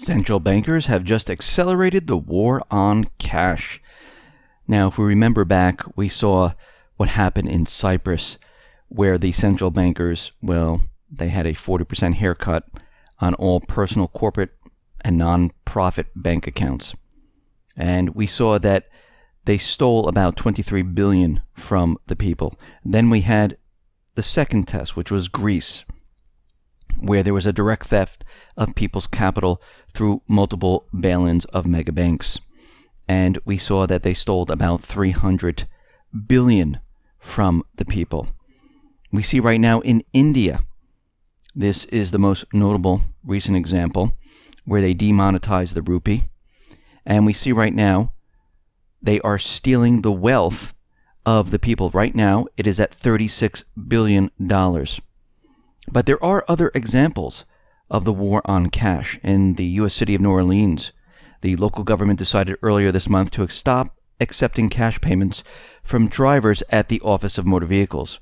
Central bankers have just accelerated the war on cash. Now, if we remember back, we saw what happened in Cyprus, where the central bankers, they had a 40% haircut on all personal, corporate, and non-profit bank accounts. And we saw that they stole about $23 billion from the people. Then we had the second test, which was Greece, where there was a direct theft of people's capital through multiple bail-ins of mega banks. And we saw that they stole about $300 billion from the people. We see right now in India, this is the most notable recent example, where they demonetized the rupee. And we see right now they are stealing the wealth of the people. Right now, it is at $36 billion. But there are other examples of the war on cash. In the U.S. city of New Orleans, the local government decided earlier this month to stop accepting cash payments from drivers at the Office of Motor Vehicles.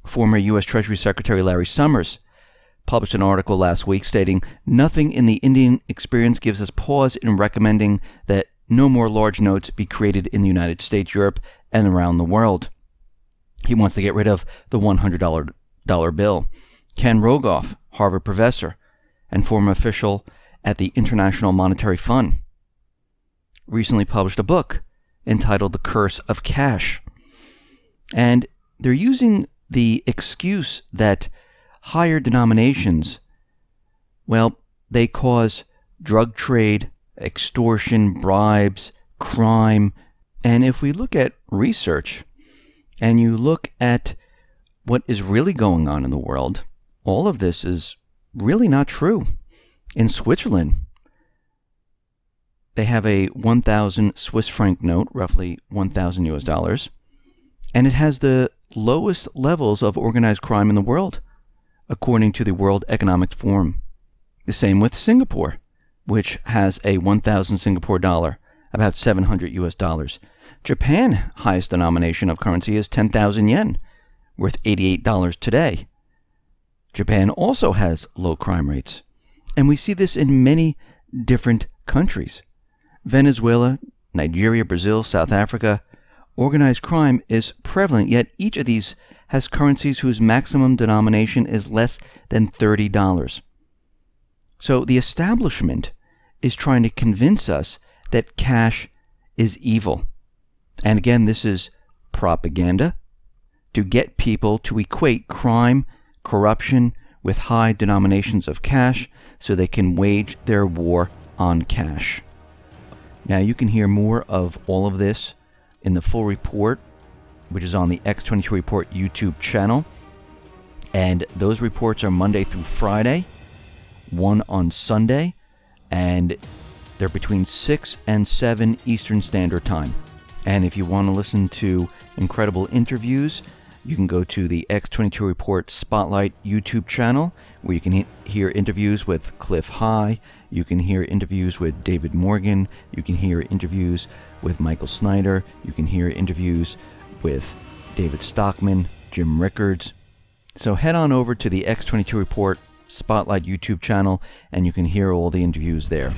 Former U.S. Treasury Secretary Larry Summers published an article last week stating, "Nothing in the Indian experience gives us pause in recommending that no more large notes be created in the United States, Europe, and around the world." He wants to get rid of the $100 bill. Ken Rogoff, Harvard professor and former official at the International Monetary Fund, recently published a book entitled The Curse of Cash. And they're using the excuse that higher denominations, they cause drug trade, extortion, bribes, crime. And if we look at research and you look at what is really going on in the world, all of this is really not true. In Switzerland, they have a 1,000 Swiss franc note, roughly $1,000 US, and it has the lowest levels of organized crime in the world, according to the World Economic Forum. The same with Singapore, which has a 1,000 Singapore dollar, about $700 US. Japan, highest denomination of currency, is 10,000 yen, worth $88 today. Japan also has low crime rates. And we see this in many different countries. Venezuela, Nigeria, Brazil, South Africa. Organized crime is prevalent, yet each of these has currencies whose maximum denomination is less than $30. So the establishment is trying to convince us that cash is evil. And again, this is propaganda to get people to equate crime, corruption with high denominations of cash so they can wage their war on cash. Now, you can hear more of all of this in the full report, which is on the X22 Report YouTube channel. And those reports are Monday through Friday, one on Sunday, and they're between 6 and 7 Eastern Standard Time. And if you want to listen to incredible interviews, you can go to the X22 Report Spotlight YouTube channel, where you can hear interviews with Cliff High, you can hear interviews with David Morgan, you can hear interviews with Michael Snyder, you can hear interviews with David Stockman, Jim Rickards. So head on over to the X22 Report Spotlight YouTube channel, and you can hear all the interviews there.